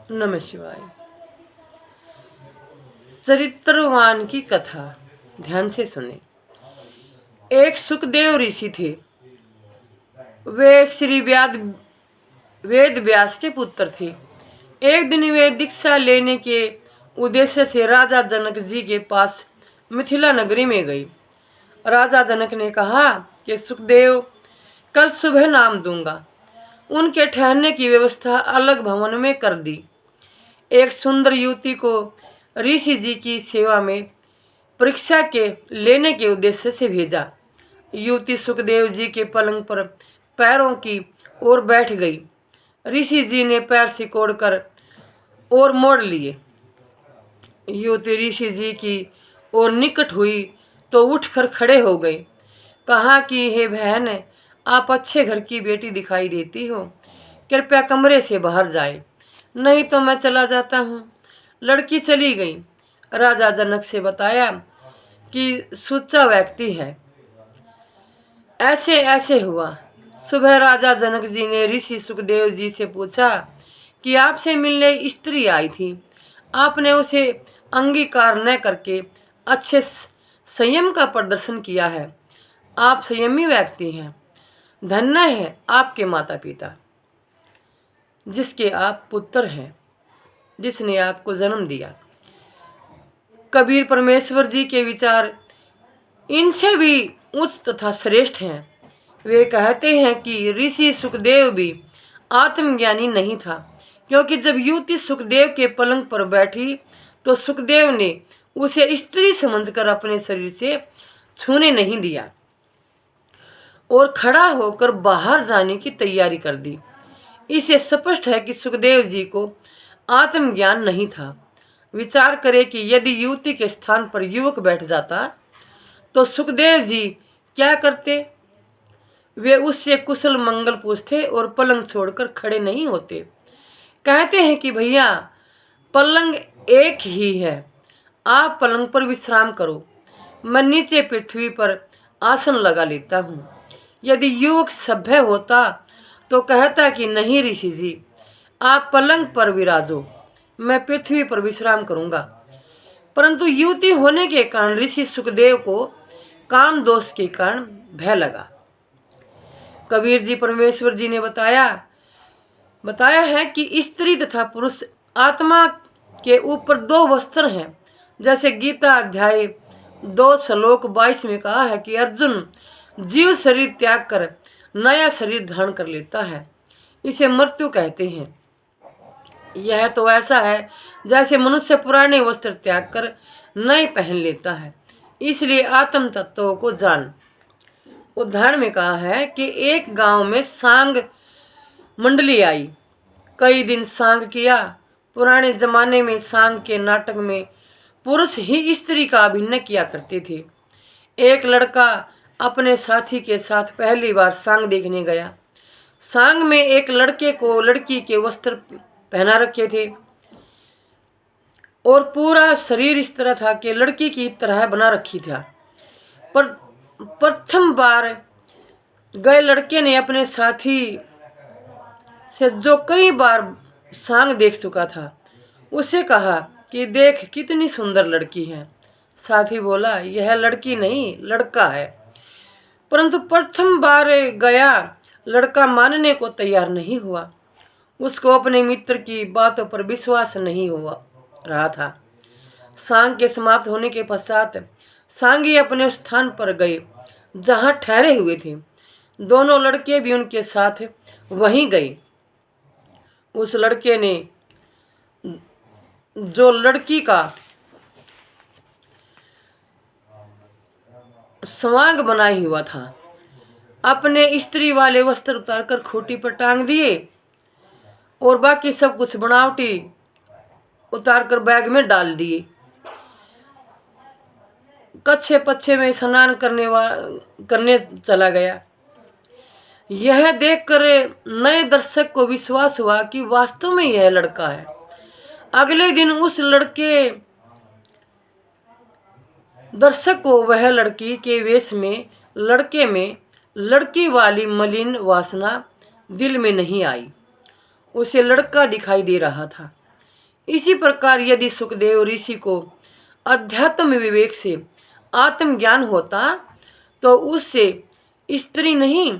नमः शिवाय। चरित्रवान की कथा ध्यान से सुने। एक सुखदेव ऋषि थे। वे श्री वेद व्यास के पुत्र थे। एक दिन वे दीक्षा लेने के उद्देश्य से राजा जनक जी के पास मिथिला नगरी में गई। राजा जनक ने कहा कि सुखदेव, कल सुबह नाम दूंगा। उनके ठहरने की व्यवस्था अलग भवन में कर दी। एक सुंदर युवती को ऋषि जी की सेवा में परीक्षा के लेने के उद्देश्य से भेजा। युवती सुखदेव जी के पलंग पर पैरों की ओर बैठ गई। ऋषि जी ने पैर सिकोड़कर और मोड़ लिए। युवती ऋषि जी की ओर निकट हुई तो उठकर खड़े हो गए। कहा कि हे बहन, आप अच्छे घर की बेटी दिखाई देती हो, कृपया कमरे से बाहर जाए, नहीं तो मैं चला जाता हूँ। लड़की चली गई। राजा जनक से बताया कि सुच्चा व्यक्ति है। ऐसे ऐसे हुआ। सुबह राजा जनक जी ने ऋषि सुखदेव जी से पूछा कि आपसे मिलने स्त्री आई थी। आपने उसे अंगीकार न करके अच्छे संयम का प्रदर्शन किया है। आप संयमी व्यक्ति हैं। धन्य है आपके माता पिता, जिसके आप पुत्र हैं, जिसने आपको जन्म दिया। कबीर परमेश्वर जी के विचार इनसे भी उच्च तथा श्रेष्ठ हैं। वे कहते हैं कि ऋषि सुखदेव भी आत्मज्ञानी नहीं था, क्योंकि जब युवती सुखदेव के पलंग पर बैठी तो सुखदेव ने उसे स्त्री समझकर अपने शरीर से छूने नहीं दिया और खड़ा होकर बाहर जाने की तैयारी कर दी। इससे स्पष्ट है कि सुखदेव जी को आत्मज्ञान नहीं था। विचार करें कि यदि युवती के स्थान पर युवक बैठ जाता तो सुखदेव जी क्या करते। वे उससे कुशल मंगल पूछते और पलंग छोड़कर खड़े नहीं होते। कहते हैं कि भैया, पलंग एक ही है, आप पलंग पर विश्राम करो, मैं नीचे पृथ्वी पर आसन लगा लेता हूँ। यदि युवक सभ्य होता तो कहता कि नहीं ऋषि जी, आप पलंग पर विराजो, मैं पृथ्वी पर विश्राम करूँगा। परंतु युवती होने के कारण ऋषि सुखदेव को काम दोष के कारण भय लगा। कबीर जी परमेश्वर जी ने बताया है कि स्त्री तथा पुरुष आत्मा के ऊपर दो वस्त्र हैं। जैसे गीता अध्याय 2 श्लोक 22 में कहा है कि अर्जुन, जीव शरीर त्याग कर नया शरीर धारण कर लेता है, इसे मृत्यु कहते हैं। यह तो ऐसा है जैसे मनुष्य पुराने वस्त्र त्याग कर नए पहन लेता है। इसलिए आत्म तत्वों को जान। उदाहरण में कहा है कि एक गांव में सांग मंडली आई। कई दिन सांग किया। पुराने जमाने में सांग के नाटक में पुरुष ही स्त्री का अभिनय किया करते थे। एक लड़का अपने साथी के साथ पहली बार सांग देखने गया। सांग में एक लड़के को लड़की के वस्त्र पहना रखे थे और पूरा शरीर इस तरह था कि लड़की की तरह बना रखी था। पर प्रथम बार गए लड़के ने अपने साथी से, जो कई बार सांग देख चुका था, उसे कहा कि देख कितनी सुंदर लड़की है। साथी बोला, यह लड़की नहीं लड़का है। परंतु प्रथम बार गया लड़का मानने को तैयार नहीं हुआ। उसको अपने मित्र की बातों पर विश्वास नहीं हुआ रहा था। सांग के समाप्त होने के पश्चात सांगी अपने स्थान पर गए जहाँ ठहरे हुए थे। दोनों लड़के भी उनके साथ वहीं गए। उस लड़के ने जो लड़की का स्वांग बनाया हुआ था, अपने स्त्री वाले वस्त्र उतारकर खूंटी पर टांग दिए और बाकी सब कुछ बनावटी उतारकर बैग में डाल दिए। कच्छे पच्छे में स्नान करने चला गया। यह देखकर नए दर्शक को विश्वास हुआ कि वास्तव में यह लड़का है। अगले दिन उस दर्शक को वह लड़की के वेश में लड़के में लड़की वाली मलिन वासना दिल में नहीं आई। उसे लड़का दिखाई दे रहा था। इसी प्रकार यदि सुखदेव ऋषि को अध्यात्म विवेक से आत्मज्ञान होता तो उससे स्त्री नहीं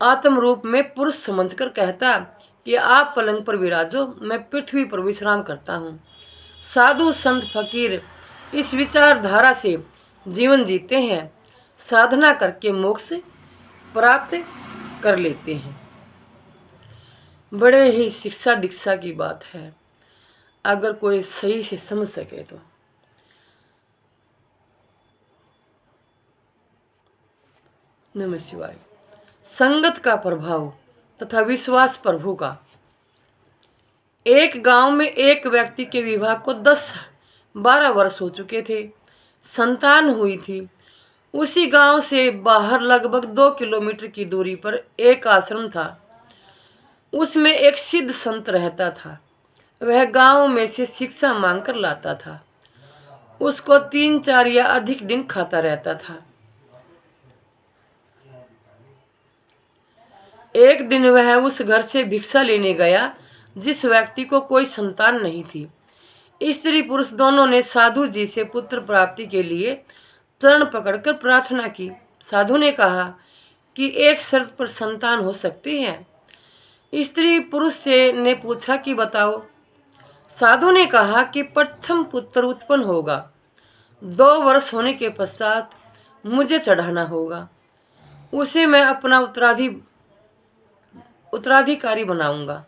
आत्म रूप में पुरुष समझकर कहता कि आप पलंग पर विराजो, मैं पृथ्वी पर विश्राम करता हूँ। साधु संत फकीर इस विचारधारा से जीवन जीते हैं, साधना करके मोक्ष प्राप्त कर लेते हैं। बड़े ही शिक्षा दीक्षा की बात है, अगर कोई सही से समझ सके तो। नमः शिवाय। संगत का प्रभाव तथा विश्वास प्रभु का। एक गांव में एक व्यक्ति के विवाह को 10-12 वर्ष हो चुके थे, संतान हुई थी। उसी गांव से बाहर लगभग 2 किलोमीटर की दूरी पर एक आश्रम था। उसमें एक सिद्ध संत रहता था। वह गांव में से शिक्षा मांगकर लाता था। उसको 3-4 या अधिक दिन खाता रहता था। एक दिन वह उस घर से भिक्षा लेने गया जिस व्यक्ति को कोई संतान नहीं थी। स्त्री पुरुष दोनों ने साधु जी से पुत्र प्राप्ति के लिए चरण पकड़कर प्रार्थना की। साधु ने कहा कि एक शर्त पर संतान हो सकती है। स्त्री पुरुष से ने पूछा कि बताओ। साधु ने कहा कि प्रथम पुत्र उत्पन्न होगा, 2 वर्ष होने के पश्चात मुझे चढ़ाना होगा, उसे मैं अपना उत्तराधिकारी बनाऊंगा।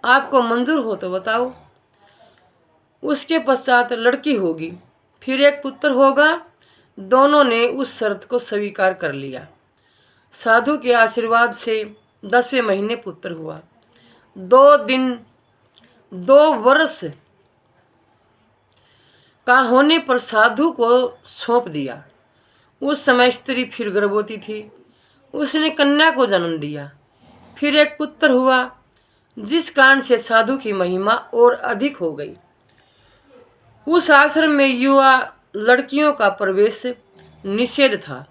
आपको मंजूर हो तो बताओ। उसके पश्चात लड़की होगी, फिर एक पुत्र होगा। दोनों ने उस शर्त को स्वीकार कर लिया। साधु के आशीर्वाद से 10वें महीने पुत्र हुआ। 2 वर्ष का होने पर साधु को सौंप दिया। उस समय स्त्री फिर गर्भवती थी। उसने कन्या को जन्म दिया। फिर एक पुत्र हुआ, जिस कारण से साधु की महिमा और अधिक हो गई। उस आश्रम में युवा लड़कियों का प्रवेश निषेध था।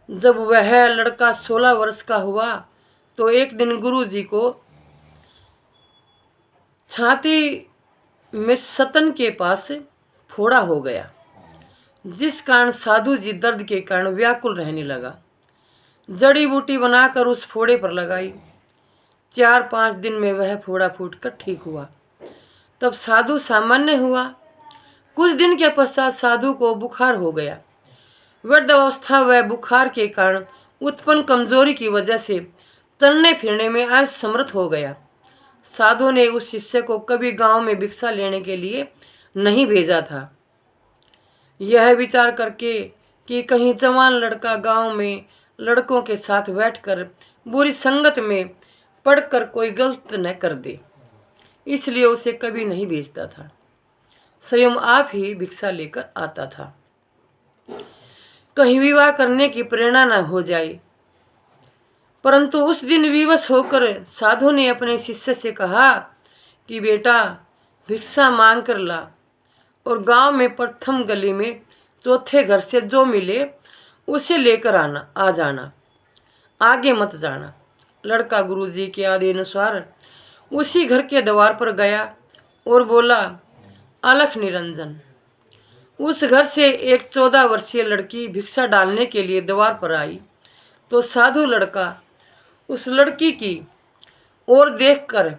जब वह लड़का 16 वर्ष का हुआ तो एक दिन गुरु जी को छाती में स्तन के पास फोड़ा हो गया, जिस कारण साधु जी दर्द के कारण व्याकुल रहने लगा। जड़ी बूटी बनाकर उस फोड़े पर लगाई। 4-5 दिन में वह फोड़ा फूटकर ठीक हुआ। तब साधु सामान्य हुआ। कुछ दिन के पश्चात साधु को बुखार हो गया। वृद्धावस्था व बुखार के कारण उत्पन्न कमजोरी की वजह से चलने फिरने में असमर्थ हो गया। साधु ने उस शिष्य को कभी गांव में भिक्षा लेने के लिए नहीं भेजा था, यह विचार करके कि कहीं जवान लड़का गांव में लड़कों के साथ बैठकर बुरी संगत में पढ़कर कोई गलत न कर दे, इसलिए उसे कभी नहीं भेजता था। स्वयं आप ही भिक्षा लेकर आता था, कहीं विवाह करने की प्रेरणा न हो जाए। परंतु उस दिन विवश होकर साधु ने अपने शिष्य से कहा कि बेटा भिक्षा मांग कर ला और गांव में प्रथम गली में चौथे घर से जो मिले उसे लेकर आ जाना, आगे मत जाना। लड़का गुरुजी के आदेशानुसार उसी घर के द्वार पर गया और बोला, अलख निरंजन। उस घर से एक 14 वर्षीय लड़की भिक्षा डालने के लिए द्वार पर आई तो साधु लड़का उस लड़की की ओर देखकर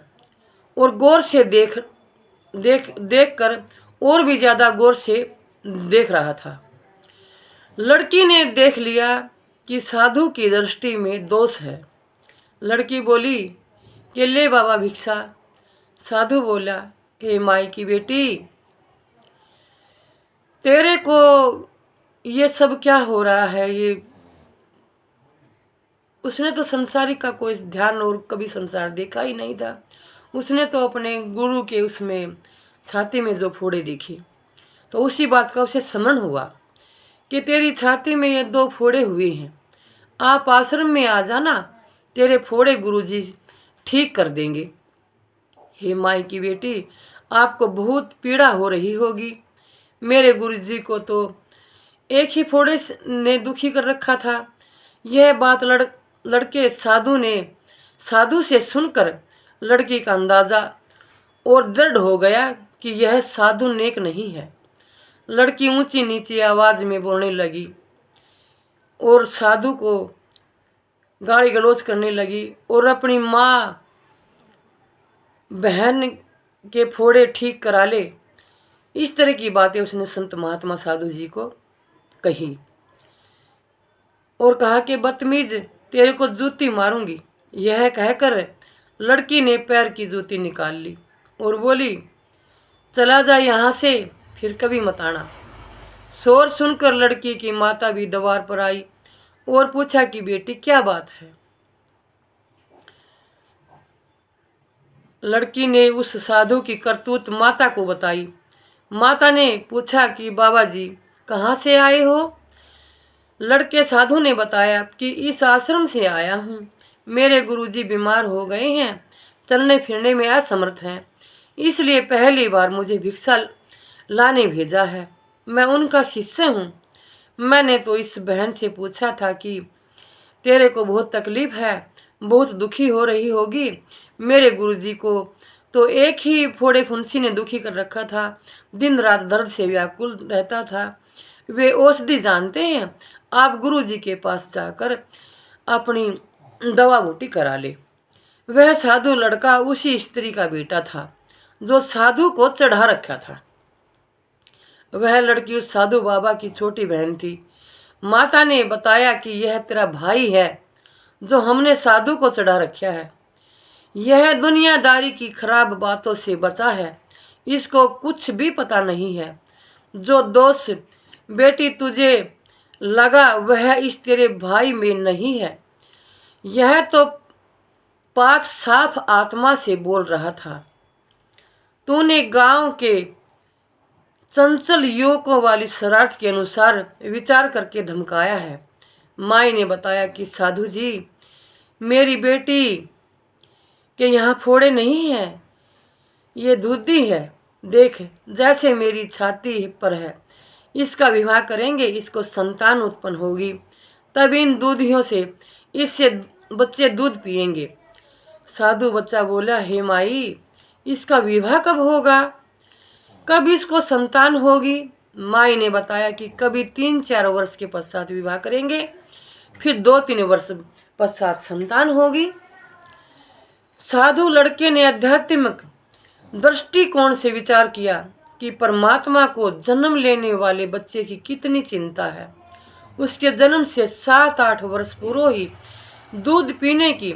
और गौर से देख कर और भी ज़्यादा गौर से देख रहा था। लड़की ने देख लिया कि साधु की दृष्टि में दोष है। लड़की बोली कि ले बाबा भिक्षा। साधु बोला, हे माई की बेटी, तेरे को ये सब क्या हो रहा है? ये उसने तो संसारिक का कोई ध्यान और कभी संसार देखा ही नहीं था। उसने तो अपने गुरु के उसमें छाती में जो फोड़े दिखे तो उसी बात का उसे स्मरण हुआ कि तेरी छाती में ये 2 फोड़े हुए हैं, आप आश्रम में आ जाना, तेरे फोड़े गुरुजी ठीक कर देंगे। हे माई की बेटी, आपको बहुत पीड़ा हो रही होगी। मेरे गुरुजी को तो एक ही फोड़े ने दुखी कर रखा था। यह बात लड़के साधु से सुनकर लड़की का अंदाज़ा और दृढ़ हो गया कि यह साधु नेक नहीं है। लड़की ऊंची नीची आवाज में बोलने लगी और साधु को गाली गलौज करने लगी और अपनी माँ बहन के फोड़े ठीक करा ले, इस तरह की बातें उसने संत महात्मा साधु जी को कही और कहा कि बदतमीज, तेरे को जूती मारूंगी। यह कहकर लड़की ने पैर की जूती निकाल ली और बोली, चला जा यहाँ से, फिर कभी मत आना। शोर सुनकर लड़की की माता भी द्वार पर आई और पूछा कि बेटी क्या बात है। लड़की ने उस साधु की करतूत माता को बताई। माता ने पूछा कि बाबा जी कहाँ से आए हो। लड़के साधु ने बताया कि इस आश्रम से आया हूँ, मेरे गुरुजी बीमार हो गए हैं, चलने फिरने में असमर्थ हैं, इसलिए पहली बार मुझे भिक्षा लाने भेजा है। मैं उनका शिष्य हूँ। मैंने तो इस बहन से पूछा था कि तेरे को बहुत तकलीफ है, बहुत दुखी हो रही होगी। मेरे गुरुजी को तो एक ही फोड़े फुंसी ने दुखी कर रखा था, दिन रात दर्द से व्याकुल रहता था। वे औषधि जानते हैं, आप गुरुजी के पास जाकर अपनी दवा बूटी करा ले। वह साधु लड़का उसी स्त्री का बेटा था जो साधु को चढ़ा रखा था। वह लड़की उस साधु बाबा की छोटी बहन थी। माता ने बताया कि यह तेरा भाई है जो हमने साधु को चढ़ा रखा है। यह दुनियादारी की खराब बातों से बचा है, इसको कुछ भी पता नहीं है। जो दोष बेटी तुझे लगा वह इस तेरे भाई में नहीं है। यह तो पाक साफ आत्मा से बोल रहा था। तूने गांव के चंचल युवकों वाली शरारत के अनुसार विचार करके धमकाया है। माई ने बताया कि साधु जी, मेरी बेटी के यहाँ फोड़े नहीं हैं, ये दूधी है, देख जैसे मेरी छाती पर है। इसका विवाह करेंगे, इसको संतान उत्पन्न होगी, तब इन दूधियों से इससे बच्चे दूध पिएंगे। साधु बच्चा बोला, हे माई, इसका विवाह कब होगा, कब इसको संतान होगी। माई ने बताया कि कभी 3-4 वर्ष के पश्चात विवाह करेंगे, फिर 2-3 वर्ष पश्चात संतान होगी। साधु लड़के ने आध्यात्मिक दृष्टिकोण से विचार किया कि परमात्मा को जन्म लेने वाले बच्चे की कितनी चिंता है। उसके जन्म से 7-8 वर्ष पूर्व ही दूध पीने की,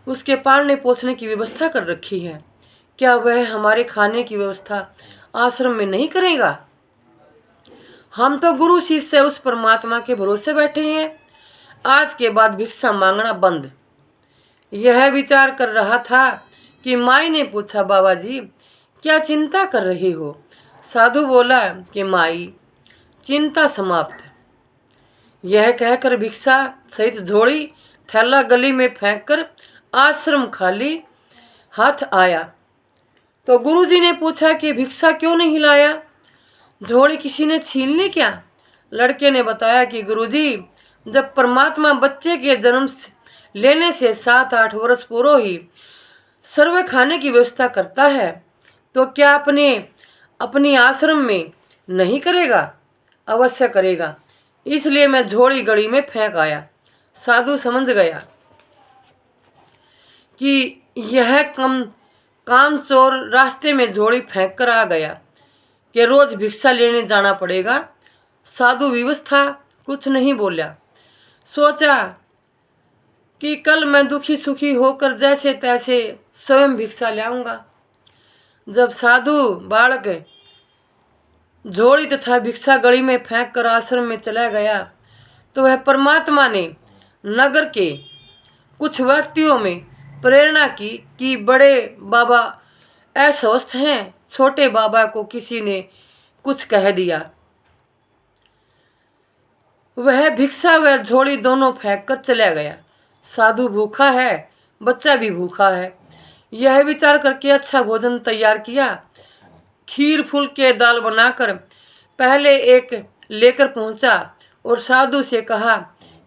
उसके पालने पोसने की व्यवस्था कर रखी है। क्या वह हमारे खाने की व्यवस्था आश्रम में नहीं करेगा? हम तो गुरु शिष्य उस परमात्मा के भरोसे बैठे हैं, आज के बाद भिक्षा मांगना बंद। यह विचार कर रहा था कि माई ने पूछा, बाबा जी क्या चिंता कर रही हो? साधु बोला कि माई, चिंता समाप्त। यह कहकर भिक्षा सहित झोली थैला गली में फेंककर आश्रम खाली हाथ आया। तो गुरुजी ने पूछा कि भिक्षा क्यों नहीं लाया, झोली किसी ने छीन ली क्या? लड़के ने बताया कि गुरुजी, जब परमात्मा बच्चे के जन्म लेने से 7-8 वर्ष पूर्व ही सर्व खाने की व्यवस्था करता है, तो क्या अपनी आश्रम में नहीं करेगा? अवश्य करेगा। इसलिए मैं झोली गली में फेंक आया। साधु समझ गया कि यह काम चोर रास्ते में झोली फेंक कर आ गया कि रोज भिक्षा लेने जाना पड़ेगा। साधु व्यवस्था कुछ नहीं बोला। सोचा कि कल मैं दुखी सुखी होकर जैसे तैसे स्वयं भिक्षा लाऊंगा। जब साधु बालक झोली तथा भिक्षा गली में फेंक कर आश्रम में चला गया, तो वह परमात्मा ने नगर के कुछ व्यक्तियों में प्रेरणा की कि बड़े बाबा अस्वस्थ हैं। छोटे बाबा को किसी ने कुछ कह दिया। वह भिक्षा व झोली दोनों फेंक कर चला गया। साधु भूखा है, बच्चा भी भूखा है। यह विचार करके अच्छा भोजन तैयार किया। खीर फूल के दाल बनाकर पहले एक लेकर पहुंचा और साधु से कहा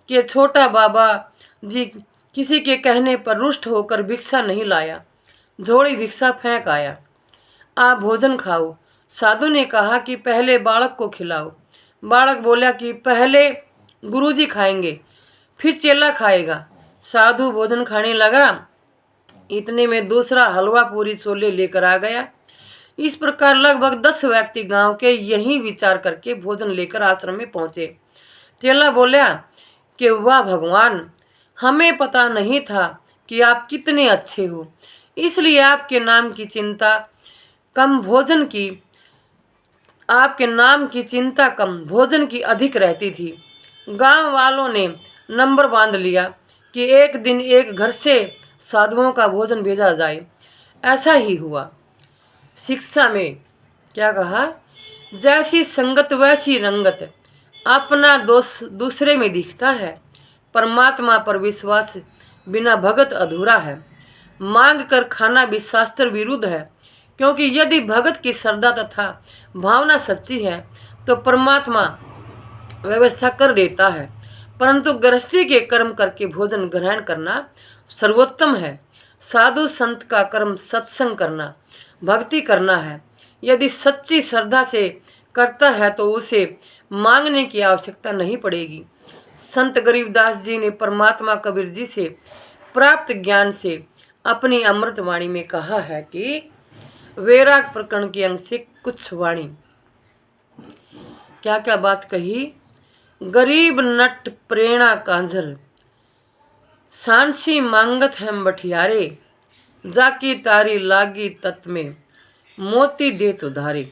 कि छोटा बाबा जी किसी के कहने पर रुष्ट होकर भिक्षा नहीं लाया, झोली भिक्षा फेंक आया। आप भोजन खाओ। साधु ने कहा कि पहले बालक को खिलाओ। बालक बोला कि पहले गुरुजी खाएंगे, फिर चेला खाएगा। साधु भोजन खाने लगा। इतने में दूसरा हलवा पूरी छोले लेकर आ गया। इस प्रकार लगभग 10 व्यक्ति गांव के यही विचार करके भोजन लेकर आश्रम में पहुंचे। चेला बोला कि वाह भगवान, हमें पता नहीं था कि आप कितने अच्छे हो, इसलिए आपके नाम की चिंता कम भोजन की अधिक रहती थी। गांव वालों ने नंबर बांध लिया कि एक दिन एक घर से साधुओं का भोजन भेजा जाए। ऐसा ही हुआ। शिक्षा में क्या कहा? जैसी संगत वैसी रंगत, अपना दोष दूसरे में दिखता है। परमात्मा पर विश्वास बिना भगत अधूरा है। मांग कर खाना भी शास्त्र विरुद्ध है, क्योंकि यदि भगत की श्रद्धा तथा भावना सच्ची है तो परमात्मा व्यवस्था कर देता है। परंतु गृहस्थी के कर्म करके भोजन ग्रहण करना सर्वोत्तम है। साधु संत का कर्म सत्संग करना, भक्ति करना है। यदि सच्ची श्रद्धा से करता है तो उसे मांगने की आवश्यकता नहीं पड़ेगी। संत गरीबदास जी ने परमात्मा कबीर जी से प्राप्त ज्ञान से अपनी अमृतवाणी में कहा है कि वैराग प्रकरण के अंग से कुछ वाणी। क्या क्या बात कही? गरीब नट प्रेरणा कांझर, सांसी मांगत हम बठियारे, जाकी तारी लागी तत् में, मोती देत उधारे।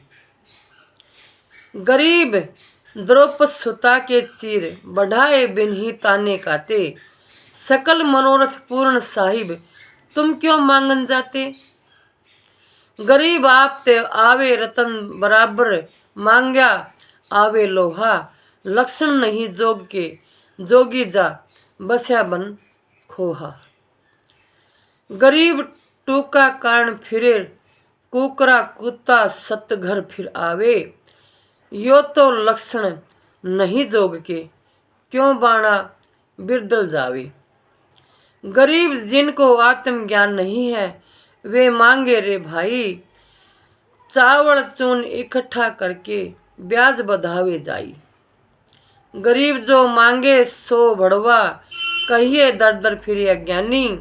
गरीब द्रौपद सुता के चीर, बढ़ाए बिन ही ताने काते, सकल मनोरथ पूर्ण साहिब, तुम क्यों मांगन जाते। गरीब आपते आवे रतन बराबर, मांग्या आवे लोहा, लक्षण नहीं जोग के, जोगी जा बस्या बन खोहा। गरीब टूका कारण फिरे, कुकरा कुत्ता सत घर फिर आवे, यो तो लक्षण नहीं जोग के, क्यों बाणा बिरदल जावे। गरीब जिनको आत्मज्ञान नहीं है वे मांगे रे भाई, चावल चून इकट्ठा करके ब्याज बधावे जाई। गरीब जो मांगे सो भड़वा, कहिए दर दर फिरे अज्ञानी,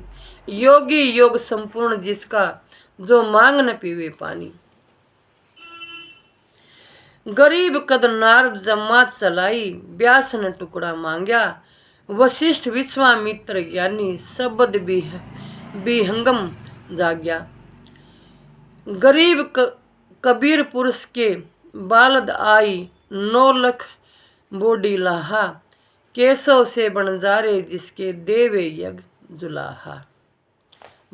योगी योग संपूर्ण जिसका, जो मांग न पीवे पानी। गरीब कद नारद जमात चलाई, व्यास न टुकड़ा मांग्या, वशिष्ठ विश्वामित्र ज्ञानी, शब्द विहंगम जाग्या। गरीब कबीर पुरुष के बालद आई, 9 लख बोडी लाहा, केशव से बनजारे जिसके देवे यज्ञ जुलाहा।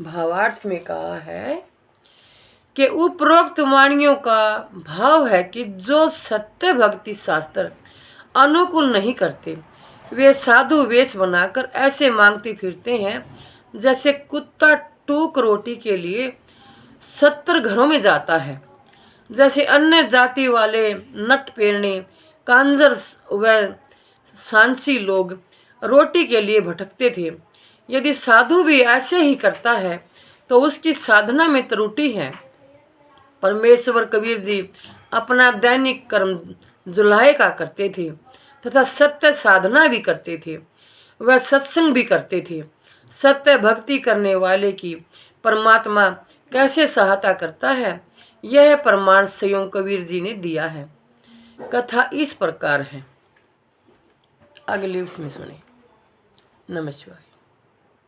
भावार्थ में कहा है कि उपरोक्त वाणियों का भाव है कि जो सत्य भक्ति शास्त्र अनुकूल नहीं करते वे साधु वेश बनाकर ऐसे मांगते फिरते हैं जैसे कुत्ता टूक रोटी के लिए 70 घरों में जाता है। जैसे अन्य जाति वाले नट पेरने कांजर व सांसी लोग रोटी के लिए भटकते थे। यदि साधु भी ऐसे ही करता है तो उसकी साधना में त्रुटि है। परमेश्वर कबीर जी अपना दैनिक कर्म जुलाहे का करते थे तथा सत्य साधना भी करते थे, वह सत्संग भी करते थे। सत्य भक्ति करने वाले की परमात्मा कैसे सहायता करता है, यह प्रमाण स्वयं कबीर जी ने दिया है। कथा इस प्रकार है, अगले उसमें सुने। नमस्कार।